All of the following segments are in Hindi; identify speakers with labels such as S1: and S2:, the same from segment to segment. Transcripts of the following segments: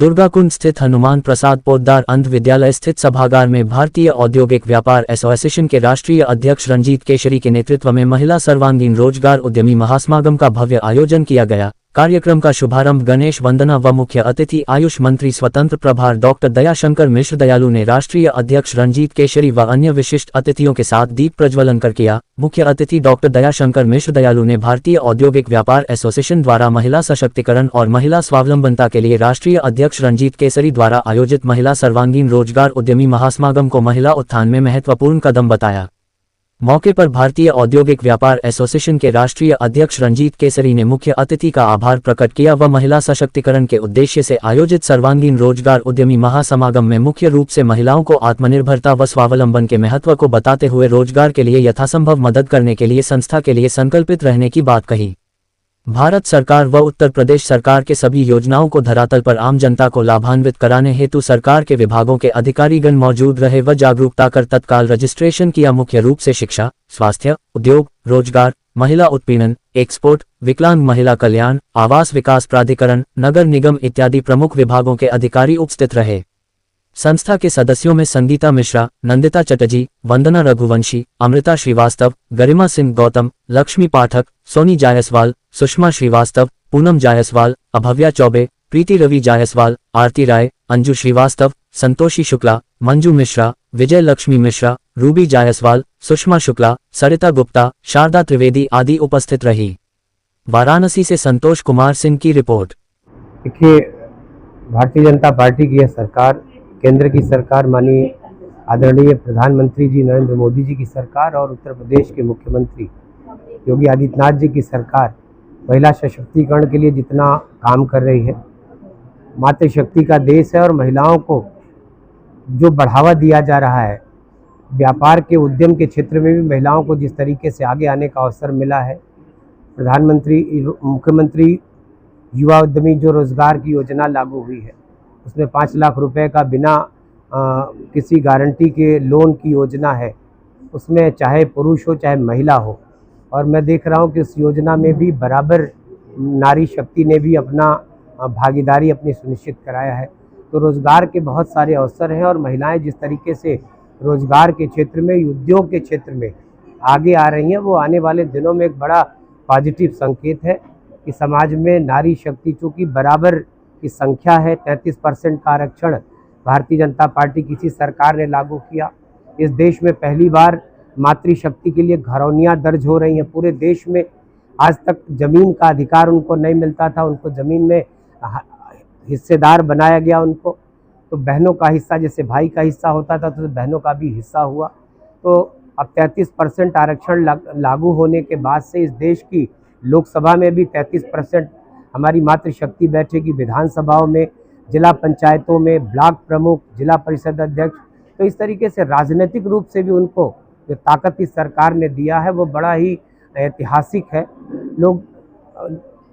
S1: दुर्गाकुंड स्थित हनुमान प्रसाद पोद्दार अंध विद्यालय स्थित सभागार में भारतीय औद्योगिक व्यापार एसोसिएशन के राष्ट्रीय अध्यक्ष रंजीत केशरी के नेतृत्व में महिला सर्वांगीण रोजगार उद्यमी महासमागम का भव्य आयोजन किया गया। कार्यक्रम का शुभारंभ गणेश वंदना व मुख्य अतिथि आयुष मंत्री स्वतंत्र प्रभार डॉक्टर दयाशंकर मिश्र दयालु ने राष्ट्रीय अध्यक्ष रंजीत केशरी व अन्य विशिष्ट अतिथियों के साथ दीप प्रज्वलन कर किया। मुख्य अतिथि डॉक्टर दयाशंकर मिश्र दयालु ने भारतीय औद्योगिक व्यापार एसोसिएशन द्वारा महिला सशक्तिकरण और महिला स्वावलंबनता के लिए राष्ट्रीय अध्यक्ष रंजीत केसरी द्वारा आयोजित महिला सर्वांगीण रोजगार उद्यमी महासमागम को महिला उत्थान में महत्वपूर्ण कदम बताया। मौके पर भारतीय औद्योगिक व्यापार एसोसिएशन के राष्ट्रीय अध्यक्ष रंजीत केसरी ने मुख्य अतिथि का आभार प्रकट किया व महिला सशक्तिकरण के उद्देश्य से आयोजित सर्वांगीण रोजगार उद्यमी महासमागम में मुख्य रूप से महिलाओं को आत्मनिर्भरता व स्वावलंबन के महत्व को बताते हुए रोजगार के लिए यथासंभव मदद करने के लिए संस्था के लिए संकल्पित रहने की बात कही। भारत सरकार व उत्तर प्रदेश सरकार के सभी योजनाओं को धरातल पर आम जनता को लाभान्वित कराने हेतु सरकार के विभागों के अधिकारीगण मौजूद रहे व जागरूकता कर तत्काल रजिस्ट्रेशन किया। मुख्य रूप से शिक्षा, स्वास्थ्य, उद्योग, रोजगार, महिला उत्पीड़न, एक्सपोर्ट, विकलांग महिला कल्याण, आवास विकास प्राधिकरण, नगर निगम इत्यादि प्रमुख विभागों के अधिकारी उपस्थित रहे। संस्था के सदस्यों में संगीता मिश्रा, नंदिता चटर्जी, वंदना रघुवंशी, अमृता श्रीवास्तव, गरिमा सिंह गौतम, लक्ष्मी पाठक, सोनी जायसवाल, सुषमा श्रीवास्तव, पूनम जायसवाल, अभव्या चौबे, प्रीति रवि जायसवाल, आरती राय, अंजू श्रीवास्तव, संतोषी शुक्ला, मंजू मिश्रा, विजय लक्ष्मी मिश्रा, रूबी जायसवाल, सुषमा शुक्ला, सरिता गुप्ता, शारदा त्रिवेदी आदि उपस्थित रही। वाराणसी से संतोष कुमार सिंह की रिपोर्ट।
S2: देखिए, भारतीय जनता पार्टी की यह सरकार, केंद्र की सरकार, माननीय आदरणीय प्रधानमंत्री जी नरेंद्र मोदी जी की सरकार और उत्तर प्रदेश के मुख्यमंत्री योगी आदित्यनाथ जी की सरकार महिला सशक्तिकरण के लिए जितना काम कर रही है, मातृशक्ति का देश है और महिलाओं को जो बढ़ावा दिया जा रहा है, व्यापार के उद्यम के क्षेत्र में भी महिलाओं को जिस तरीके से आगे आने का अवसर मिला है, मुख्यमंत्री युवा उद्यमी जो रोजगार की योजना लागू हुई है, उसमें 5 लाख रुपए का बिना किसी गारंटी के लोन की योजना है। उसमें चाहे पुरुष हो चाहे महिला हो, और मैं देख रहा हूँ कि उस योजना में भी बराबर नारी शक्ति ने भी अपना भागीदारी अपनी सुनिश्चित कराया है। तो रोज़गार के बहुत सारे अवसर हैं और महिलाएं जिस तरीके से रोज़गार के क्षेत्र में, उद्योग के क्षेत्र में आगे आ रही हैं, वो आने वाले दिनों में एक बड़ा पॉजिटिव संकेत है कि समाज में नारी शक्ति चूँकि बराबर की संख्या है, 33% का आरक्षण भारतीय जनता पार्टी की सरकार ने लागू किया। इस देश में पहली बार मातृशक्ति के लिए घरौनियाँ दर्ज हो रही हैं पूरे देश में। आज तक ज़मीन का अधिकार उनको नहीं मिलता था, उनको ज़मीन में हिस्सेदार बनाया गया उनको। तो बहनों का हिस्सा जैसे भाई का हिस्सा होता था, तो बहनों का भी हिस्सा हुआ। तो अब 33% आरक्षण लागू होने के बाद से इस देश की लोकसभा में भी 33% हमारी मातृशक्ति बैठेगी, विधानसभाओं में, जिला पंचायतों में, ब्लॉक प्रमुख, जिला परिषद अध्यक्ष। तो इस तरीके से राजनीतिक रूप से भी उनको जो ताकत इस सरकार ने दिया है वो बड़ा ही ऐतिहासिक है। लोग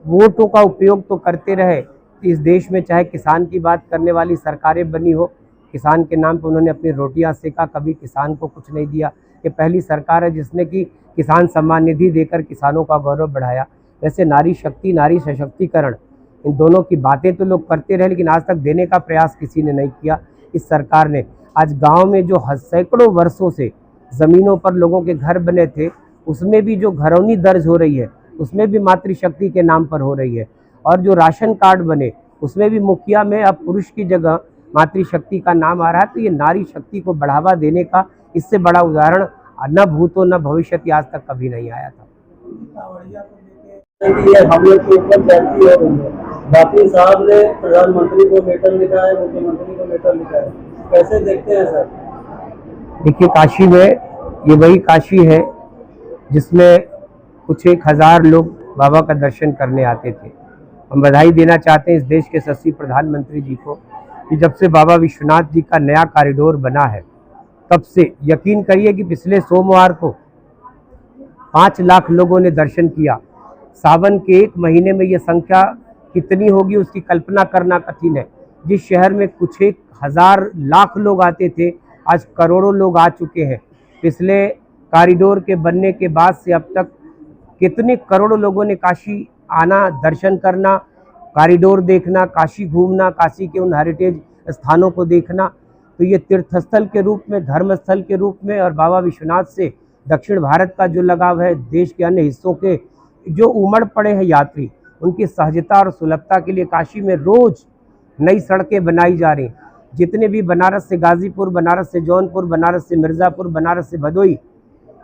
S2: वोटों का उपयोग तो करते रहे, इस देश में चाहे किसान की बात करने वाली सरकारें बनी हो, किसान के नाम पर उन्होंने अपनी रोटियां सेका, कभी किसान को कुछ नहीं दिया। ये पहली सरकार है जिसने कि किसान सम्मान निधि देकर किसानों का गौरव बढ़ाया। वैसे नारी शक्ति, नारी सशक्तिकरण, इन दोनों की बातें तो लोग करते रहे, लेकिन आज तक देने का प्रयास किसी ने नहीं किया। इस सरकार ने आज गांव में जो सैकड़ों वर्षों से ज़मीनों पर लोगों के घर बने थे, उसमें भी जो घरौनी दर्ज हो रही है, उसमें भी मातृशक्ति के नाम पर हो रही है। और जो राशन कार्ड बने, उसमें भी मुखिया में अब पुरुष की जगह मातृशक्ति का नाम आ रहा है। तो ये नारी शक्ति को बढ़ावा देने का इससे बड़ा उदाहरण न भूतो न भविष्य आज तक कभी नहीं आया था।
S3: हम लोग के ऊपर जाती है, बाकी साहब ने प्रधानमंत्री को लेटर लिखा है, मुख्यमंत्री को लेटर लिखा है, कैसे देखते हैं सर?
S2: देखिए, काशी में ये वही काशी है जिसमें कुछ 1000 लोग बाबा का दर्शन करने आते थे। हम बधाई देना चाहते हैं इस देश के यशस्वी प्रधानमंत्री जी को कि जब से बाबा विश्वनाथ जी का नया कॉरिडोर बना है, तब से यकीन करिए कि पिछले सोमवार को 5 लाख लोगों ने दर्शन किया। सावन के 1 महीने में ये संख्या कितनी होगी उसकी कल्पना करना कठिन है। जिस शहर में कुछ 1000 लाख लोग आते थे, आज करोड़ों लोग आ चुके हैं। पिछले कॉरिडोर के बनने के बाद से अब तक कितने करोड़ों लोगों ने काशी आना, दर्शन करना, कॉरिडोर देखना, काशी घूमना, काशी के उन हेरिटेज स्थानों को देखना, तो ये तीर्थस्थल के रूप में, धर्मस्थल के रूप में और बाबा विश्वनाथ से दक्षिण भारत का जो लगाव है, देश के अन्य हिस्सों के जो उमड़ पड़े हैं यात्री, उनकी सहजता और सुलभता के लिए काशी में रोज नई सड़कें बनाई जा रही। जितने भी बनारस से गाजीपुर, बनारस से जौनपुर, बनारस से मिर्ज़ापुर, बनारस से भदोई,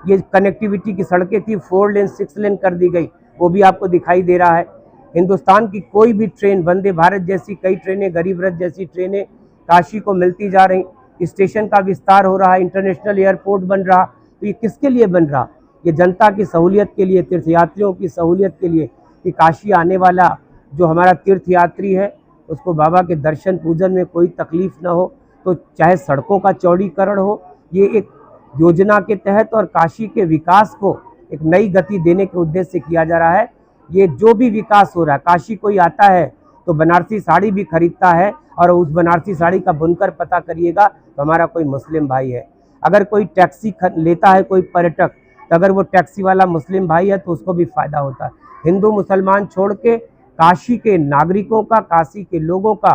S2: ये कनेक्टिविटी की सड़कें थी, 4 लेन 6 लेन कर दी गई, वो भी आपको दिखाई दे रहा है। हिंदुस्तान की कोई भी ट्रेन, वंदे भारत जैसी कई ट्रेनें, गरीब रथ जैसी ट्रेनें काशी को मिलती जा रही। स्टेशन का विस्तार हो रहा है, इंटरनेशनल एयरपोर्ट बन रहा। तो ये किसके लिए बन रहा? ये जनता की सहूलियत के लिए, तीर्थयात्रियों की सहूलियत के लिए, कि काशी आने वाला जो हमारा तीर्थयात्री है उसको बाबा के दर्शन पूजन में कोई तकलीफ ना हो। तो चाहे सड़कों का चौड़ीकरण हो, ये एक योजना के तहत और काशी के विकास को एक नई गति देने के उद्देश्य से किया जा रहा है। ये जो भी विकास हो रहा है, काशी कोई आता है तो बनारसी साड़ी भी खरीदता है, और उस बनारसी साड़ी का बुनकर पता करिएगा तो हमारा कोई मुस्लिम भाई है। अगर कोई टैक्सी लेता है कोई पर्यटक, तो अगर वो टैक्सी वाला मुस्लिम भाई है तो उसको भी फायदा होता है। हिंदू मुसलमान छोड़ के काशी के नागरिकों का, काशी के लोगों का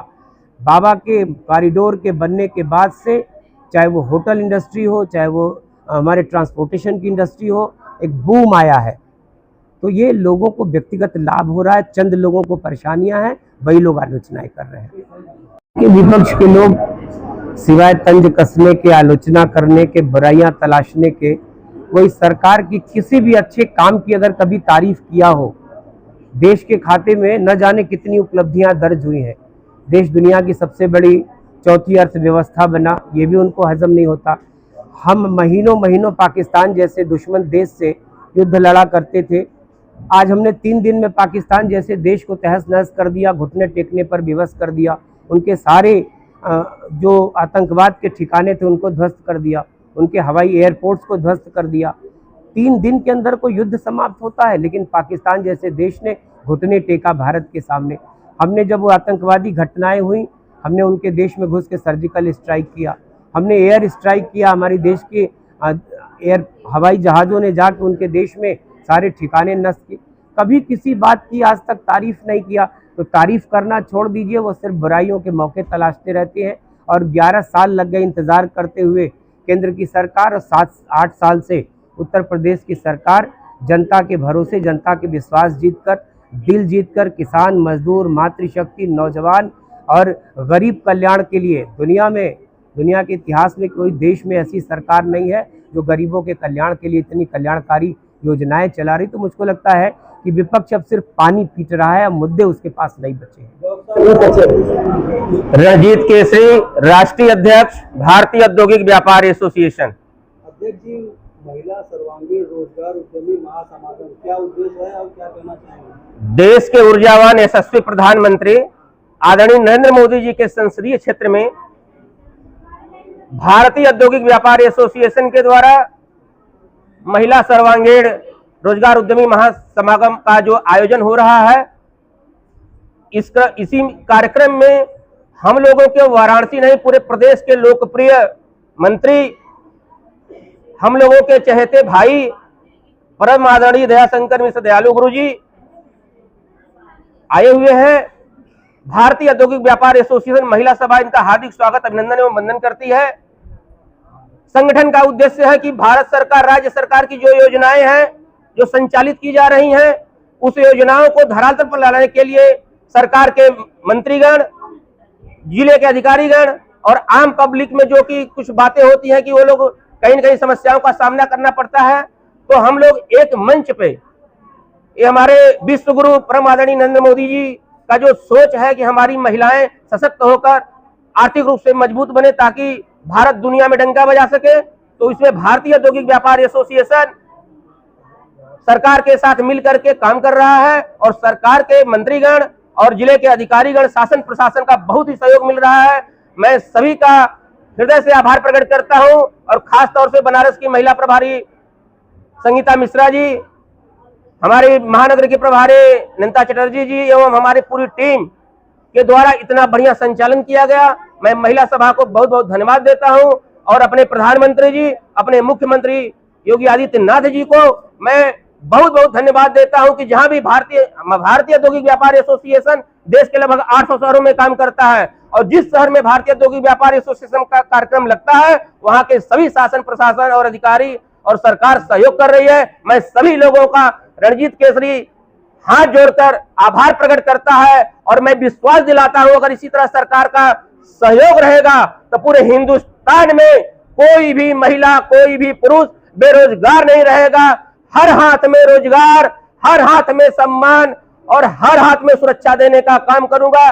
S2: बाबा के कॉरिडोर के बनने के बाद से, चाहे वो होटल इंडस्ट्री हो, चाहे वो हमारे ट्रांसपोर्टेशन की इंडस्ट्री हो, एक बूम आया है। तो ये लोगों को व्यक्तिगत लाभ हो रहा है, चंद लोगों को परेशानियां हैं, वही लोग आलोचनाएं कर रहे हैं। कि विपक्ष के लोग सिवाय तंज कसने के, आलोचना करने के, बुराइयां तलाशने के, कोई सरकार की किसी भी अच्छे काम की अगर कभी तारीफ किया हो, देश के खाते में न जाने कितनी उपलब्धियां दर्ज हुई हैं। देश दुनिया की सबसे बड़ी चौथी अर्थव्यवस्था बना, ये भी उनको हजम नहीं होता। हम महीनों महीनों पाकिस्तान जैसे दुश्मन देश से युद्ध लड़ा करते थे, आज हमने 3 दिन में पाकिस्तान जैसे देश को तहस नहस कर दिया, घुटने टेकने पर विवश कर दिया, उनके सारे जो आतंकवाद के ठिकाने थे उनको ध्वस्त कर दिया, उनके हवाई एयरपोर्ट्स को ध्वस्त कर दिया। 3 दिन के अंदर कोई युद्ध समाप्त होता है, लेकिन पाकिस्तान जैसे देश ने घुटने टेका भारत के सामने। हमने जब वो आतंकवादी घटनाएं हुई, हमने उनके देश में घुस के सर्जिकल स्ट्राइक किया, हमने एयर स्ट्राइक किया, हमारी देश के एयर हवाई जहाज़ों ने जाकर उनके देश में सारे ठिकाने नष्ट किए। कभी किसी बात की आज तक तारीफ नहीं किया। तो तारीफ करना छोड़ दीजिए, वो सिर्फ बुराइयों के मौके तलाशते रहते हैं। और 11 साल लग गए इंतज़ार करते हुए केंद्र की सरकार, और 7-8 साल से उत्तर प्रदेश की सरकार जनता के भरोसे, जनता के विश्वास जीतकर, दिल जीतकर, किसान, मजदूर, मातृशक्ति, नौजवान और गरीब कल्याण के लिए दुनिया के इतिहास में कोई देश में ऐसी सरकार नहीं है जो गरीबों के कल्याण के लिए इतनी कल्याणकारी योजनाएं चला रही। तो मुझको लगता है कि विपक्ष अब सिर्फ पानी पीट रहा है, अब मुद्दे उसके पास नहीं बचे हैं।
S4: रणजीत केसरी, राष्ट्रीय अध्यक्ष, भारतीय औद्योगिक व्यापार एसोसिएशन।
S3: अध्यक्ष जी, महिला सर्वांगीण रोजगार उद्यमी महासमागम, क्या उद्देश्य है और क्या कहना चाहेंगे?
S4: देश के ऊर्जावान यशस्वी प्रधानमंत्री आदरणीय नरेंद्र मोदी जी के संसदीय क्षेत्र में भारतीय औद्योगिक व्यापार एसोसिएशन के द्वारा महिला सर्वांगीण रोजगार उद्यमी महासमागम का जो आयोजन हो रहा है, इसी कार्यक्रम में हम लोगों के वाराणसी नहीं, पूरे प्रदेश के लोकप्रिय मंत्री, हम लोगों के चहेते भाई, परम आदरणीय दयाशंकर मिश्र दयालु गुरु जी आए हुए हैं। भारतीय औद्योगिक व्यापार एसोसिएशन महिला सभा इनका हार्दिक स्वागत, अभिनंदन एवं वंदन करती है। संगठन का उद्देश्य है कि भारत सरकार, राज्य सरकार की जो योजनाएं हैं, जो संचालित की जा रही हैं, उस योजनाओं को धरातल पर लाने के लिए सरकार के मंत्रीगण, जिले के अधिकारीगण और आम पब्लिक में जो कि कुछ बातें होती हैं कि वो लोग कहीं न कहीं समस्याओं का सामना करना पड़ता है, तो हम लोग एक मंच पे, ये हमारे विश्व गुरु परम आदरणीय नरेंद्र मोदी जी का जो सोच है कि हमारी महिलाएं सशक्त होकर आर्थिक रूप से मजबूत बने ताकि भारत दुनिया में डंका बजा सके, तो इसमें भारतीय औद्योगिक व्यापार एसोसिएशन सरकार के साथ मिल करके काम कर रहा है और सरकार के मंत्रीगण और जिले के अधिकारीगण, शासन प्रशासन का बहुत ही सहयोग मिल रहा है। मैं सभी का हृदय से आभार प्रकट करता हूं और खास तौर से बनारस की महिला प्रभारी संगीता मिश्रा जी, हमारे महानगर के प्रभारी नंदा चटर्जी जी एवं हमारी पूरी टीम के द्वारा इतना बढ़िया संचालन किया गया। मैं महिला सभा को बहुत बहुत धन्यवाद देता हूं और अपने प्रधानमंत्री जी, अपने मुख्यमंत्री योगी आदित्यनाथ जी को मैं बहुत बहुत धन्यवाद देता हूं कि जहां भी भारतीय औद्योगिक व्यापार एसोसिएशन देश के लगभग 800 शहरों में काम करता है और जिस शहर में भारतीय औद्योगिक व्यापार एसोसिएशन का कार्यक्रम लगता है वहां के सभी शासन प्रशासन और अधिकारी और सरकार सहयोग कर रही है। मैं सभी लोगों का रणजीत केसरी हाथ जोड़कर आभार प्रकट करता है और मैं विश्वास दिलाता हूं अगर इसी तरह सरकार का सहयोग रहेगा तो पूरे हिंदुस्तान में कोई भी महिला कोई भी पुरुष बेरोजगार नहीं रहेगा। हर हाथ में रोजगार, हर हाथ में सम्मान और हर हाथ में सुरक्षा देने का काम करूंगा।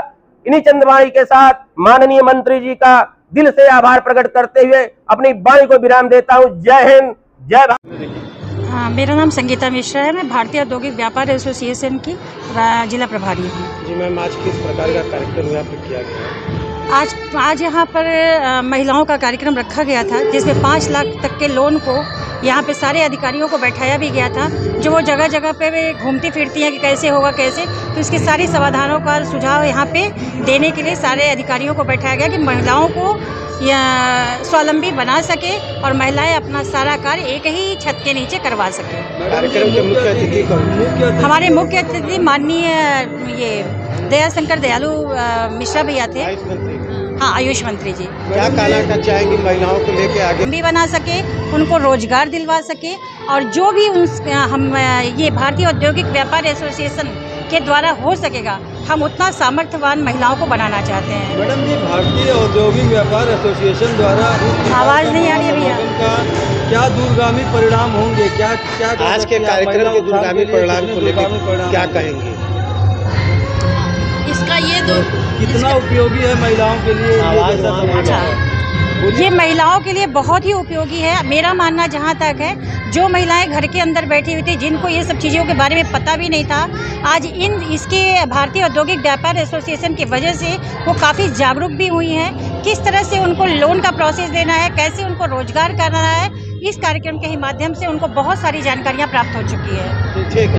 S4: इन्हीं चंद वाणी के साथ माननीय मंत्री जी का दिल से आभार प्रकट करते हुए अपनी वाणी को विराम देता हूं। जय हिंद, जय भारत।
S5: हाँ, मेरा नाम संगीता मिश्रा है। मैं भारतीय औद्योगिक व्यापार एसोसिएशन की जिला प्रभारी हूँ।
S3: जी मैम, आज किस प्रकार का कार्यक्रम यहाँ पे किया गया?
S5: आज यहाँ पर महिलाओं का कार्यक्रम रखा गया था जिसमें 5 लाख तक के लोन को यहाँ पे सारे अधिकारियों को बैठाया भी गया था, जो वो जगह जगह पे वे घूमती फिरती हैं कि कैसे होगा कैसे, तो इसके सारे समाधानों का सुझाव यहाँ पे देने के लिए सारे अधिकारियों को बैठाया गया कि महिलाओं को स्वावलंबी बना सके और महिलाएं अपना सारा कार्य एक ही छत के नीचे करवा सके।
S3: कार्यक्रम के मुख्य अतिथि कौन?
S5: हमारे मुख्य अतिथि माननीय ये दयाशंकर दयालु मिश्रा भैया थे। हाँ, आयुष मंत्री जी।
S3: क्या कहना चाहेंगी महिलाओं को लेके आगे
S5: भी बना सके, उनको रोजगार दिलवा सके और जो भी हम ये भारतीय औद्योगिक व्यापार एसोसिएशन के द्वारा हो सकेगा हम उतना सामर्थ्यवान महिलाओं को बनाना चाहते हैं।
S3: मैडम जी, भारतीय औद्योगिक व्यापार एसोसिएशन द्वारा
S5: आवाज़ नहीं आ रही है भैया।
S3: क्या दूरगामी परिणाम होंगे? क्या क्या आज के कार्यक्रम के दूरगामी परिणाम को लेकर क्या कहेंगे?
S5: इसका ये
S3: कितना उपयोगी है महिलाओं के लिए?
S5: अच्छा, ये महिलाओं के लिए बहुत ही उपयोगी है। मेरा मानना जहाँ तक है, जो महिलाएं घर के अंदर बैठी हुई थी जिनको ये सब चीज़ों के बारे में पता भी नहीं था, आज इसके भारतीय औद्योगिक व्यापार एसोसिएशन की वजह से वो काफ़ी जागरूक भी हुई हैं। किस तरह से उनको लोन का प्रोसेस देना है, कैसे उनको रोजगार करना है, इस कार्यक्रम के ही माध्यम से उनको बहुत सारी जानकारियाँ प्राप्त हो चुकी है।
S3: ठीक है।